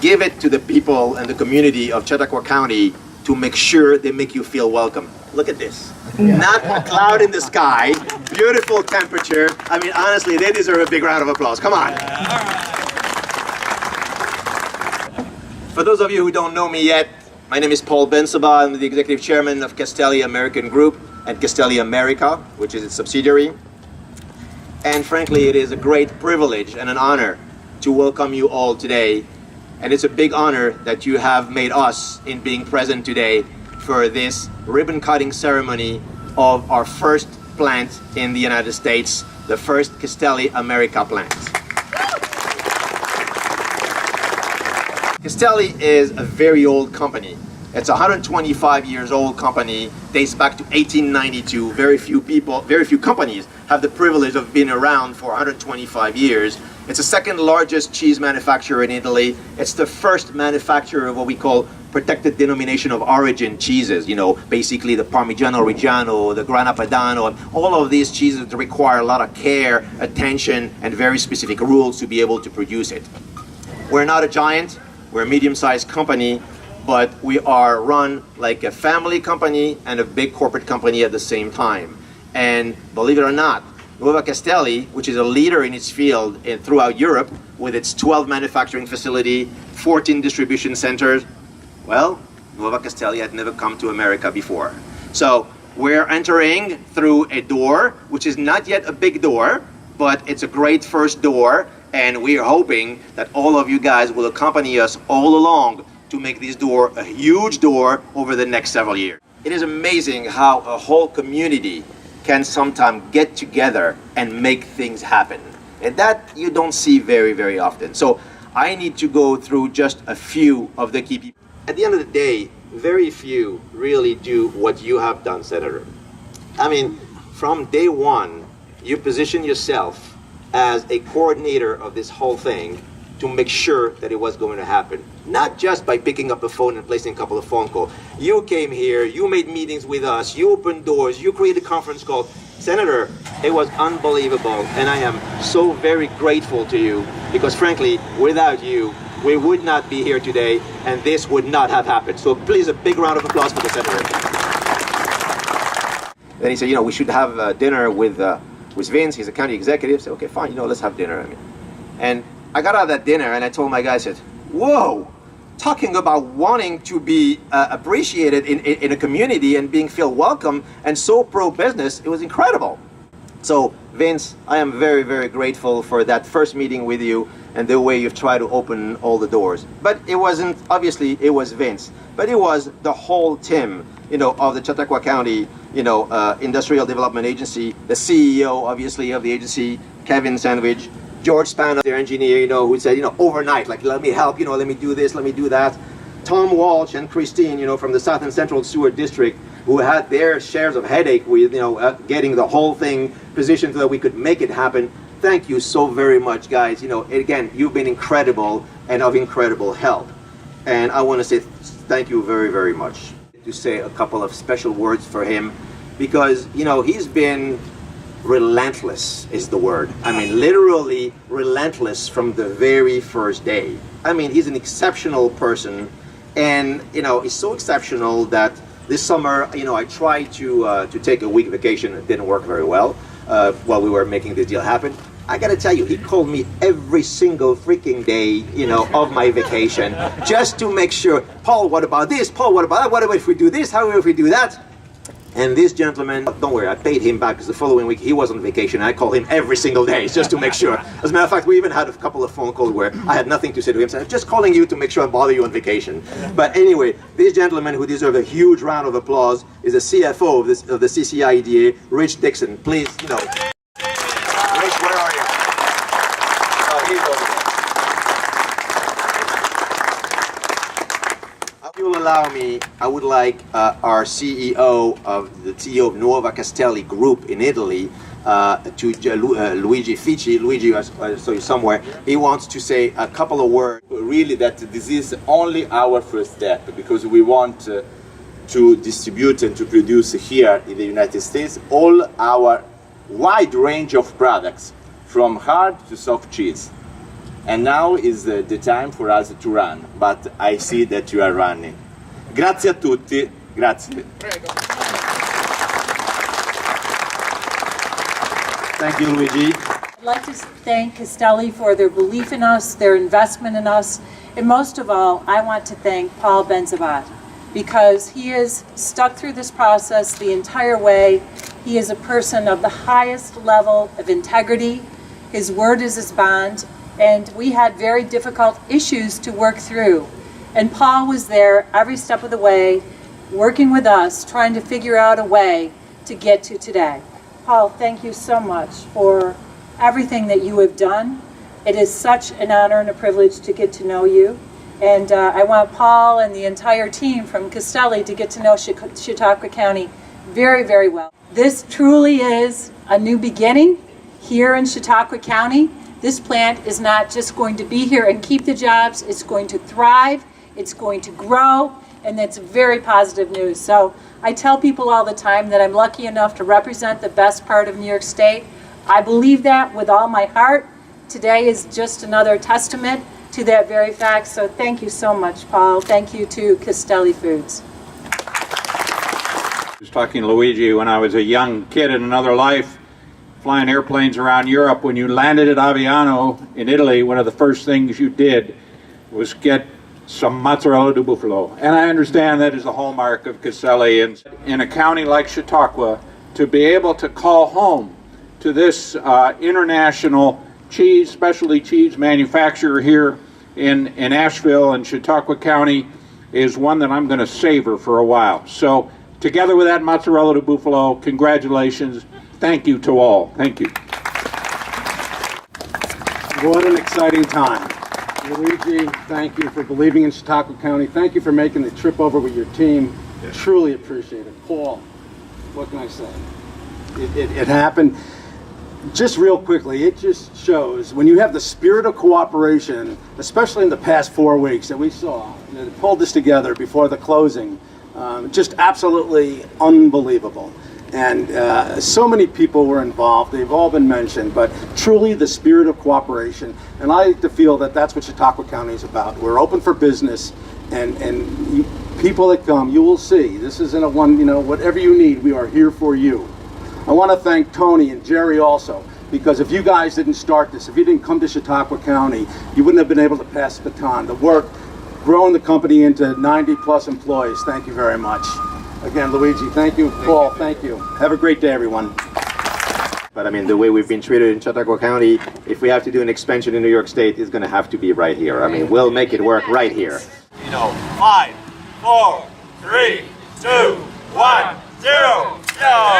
Give it to the people and the community of Chautauqua County to make sure they make you feel welcome. Look at this. Not a cloud in the sky, beautiful temperature. I mean, honestly, they deserve a big round of applause. Come on. For those of you who don't know me yet, my name is Paul Bensabat. I'm the executive chairman of Castelli American Group and Castelli America, which is its subsidiary. And frankly, it is a great privilege and an honor to welcome you all today. And it's a big honor that you have made us in being present today for this ribbon cutting ceremony of our first plant in the United States, the first Castelli America plant. Castelli is a very old company. It's a 125 years old company, dates back to 1892. Very few companies have the privilege of being around for 125 years. It's the second largest cheese manufacturer in Italy. It's the first manufacturer of what we call protected denomination of origin cheeses. You know, basically the Parmigiano Reggiano, the Grana Padano, and all of these cheeses that require a lot of care, attention, and very specific rules to be able to produce it. We're not a giant. We're a medium-sized company, but we are run like a family company and a big corporate company at the same time. And believe it or not, Nuova Castelli, which is a leader in its field throughout Europe, with its 12 manufacturing facilities, 14 distribution centers, well, Nuova Castelli had never come to America before. So we're entering through a door, which is not yet a big door, but it's a great first door. And we are hoping that all of you guys will accompany us all along to make this door a huge door over the next several years. It is amazing how a whole community can sometimes get together and make things happen. And that you don't see very, very often. So I need to go through just a few of the key people. At the end of the day, very few really do what you have done, Senator. I mean, from day one, you position yourself as a coordinator of this whole thing to make sure that it was going to happen. Not just by picking up the phone and placing a couple of phone calls. You came here, you made meetings with us, you opened doors, you created a conference call. Senator, it was unbelievable, and I am so very grateful to you, because frankly, without you, we would not be here today, and this would not have happened. So please, a big round of applause for the Senator. Then he said, you know, we should have dinner with Vince. He's a county executive. So okay, fine, you know, let's have dinner. I mean, and I got out of that dinner and I told my guy, I said, whoa, talking about wanting to be appreciated in a community and feel welcome and so pro-business, it was incredible. So Vince, I am very, very grateful for that first meeting with you and the way you've tried to open all the doors. But it wasn't, obviously, it was Vince, but it was the whole team, you know, of the Chautauqua County, you know, Industrial Development Agency, the CEO, obviously, of the agency, Kevin Sandwich, George Spano, their engineer, you know, who said, you know, overnight, like, let me help, you know, let me do this, let me do that. Tom Walsh and Christine, you know, from the South and Central Sewer District, who had their shares of headache with, you know, getting the whole thing positioned so that we could make it happen. Thank you so very much, guys. You know, again, you've been incredible and of incredible help. And I want to say thank you very, very much. To say a couple of special words for him, because, you know, he's been relentless is the word. I mean, literally relentless from the very first day. I mean, he's an exceptional person, and, you know, he's so exceptional that this summer, you know, I tried to take a week vacation. It didn't work very well while we were making this deal happen. I gotta tell you, he called me every single freaking day, you know, of my vacation, just to make sure, Paul, what about this? Paul, what about that? What if we do this? How if we do that? And this gentleman, don't worry, I paid him back, because the following week he was on vacation, and I called him every single day just to make sure. As a matter of fact, we even had a couple of phone calls where I had nothing to say to him, so I'm just calling you to make sure I bother you on vacation. But anyway, this gentleman, who deserves a huge round of applause, is the CFO of the CCIDA, Rich Dixon. Please, you know. Rich, where are you? Oh, he's over there. If you'll allow me, I would like our CEO of Nuova Castelli Group in Italy, Luigi Fici. Luigi, I saw you somewhere. He wants to say a couple of words. Really, that this is only our first step, because we want to distribute and to produce here in the United States all our wide range of products, from hard to soft cheese. And now is the time for us to run, but I see that you are running. Grazie a tutti, grazie. Thank you, Luigi. I'd like to thank Castelli for their belief in us, their investment in us, and most of all, I want to thank Paul Bensabat, because he is stuck through this process the entire way. He is a person of the highest level of integrity. His word is his bond, and we had very difficult issues to work through. And Paul was there every step of the way, working with us, trying to figure out a way to get to today. Paul, thank you so much for everything that you have done. It is such an honor and a privilege to get to know you. And I want Paul and the entire team from Castelli to get to know Chautauqua County very, very well. This truly is a new beginning here in Chautauqua County. This plant is not just going to be here and keep the jobs, it's going to thrive, it's going to grow, and that's very positive news. So I tell people all the time that I'm lucky enough to represent the best part of New York State. I believe that with all my heart. Today is just another testament to that very fact. So thank you so much, Paul. Thank you to Castelli Foods. I was talking to Luigi when I was a young kid in another life, flying airplanes around Europe. When you landed at Aviano in Italy, one of the first things you did was get some mozzarella di bufalo. And I understand that is the hallmark of Castelli. And in a county like Chautauqua, to be able to call home to this international cheese, specialty cheese manufacturer here in Asheville and Chautauqua County is one that I'm going to savor for a while. So together with that mozzarella di bufalo, congratulations. Thank you to all. Thank you. What an exciting time. Luigi, thank you for believing in Chautauqua County. Thank you for making the trip over with your team. Truly appreciate it. Paul, what can I say? It happened. Just real quickly, it just shows when you have the spirit of cooperation, especially in the past 4 weeks that we saw, that pulled this together before the closing, just absolutely unbelievable. And so many people were involved. They've all been mentioned, but truly the spirit of cooperation. And I like to feel that that's what Chautauqua County is about. We're open for business, and people that come, you will see. This isn't a one, whatever you need, we are here for you. I want to thank Tony and Jerry also, because if you guys didn't start this, if you didn't come to Chautauqua County, you wouldn't have been able to pass the baton. The work, growing the company into 90 plus employees. Thank you very much. Again, Luigi, thank you. Paul, thank you. Have a great day, everyone. But I mean, the way we've been treated in Chautauqua County, if we have to do an expansion in New York State, it's going to have to be right here. I mean, we'll make it work right here. 5, 4, 3, 2, 1, 0, go!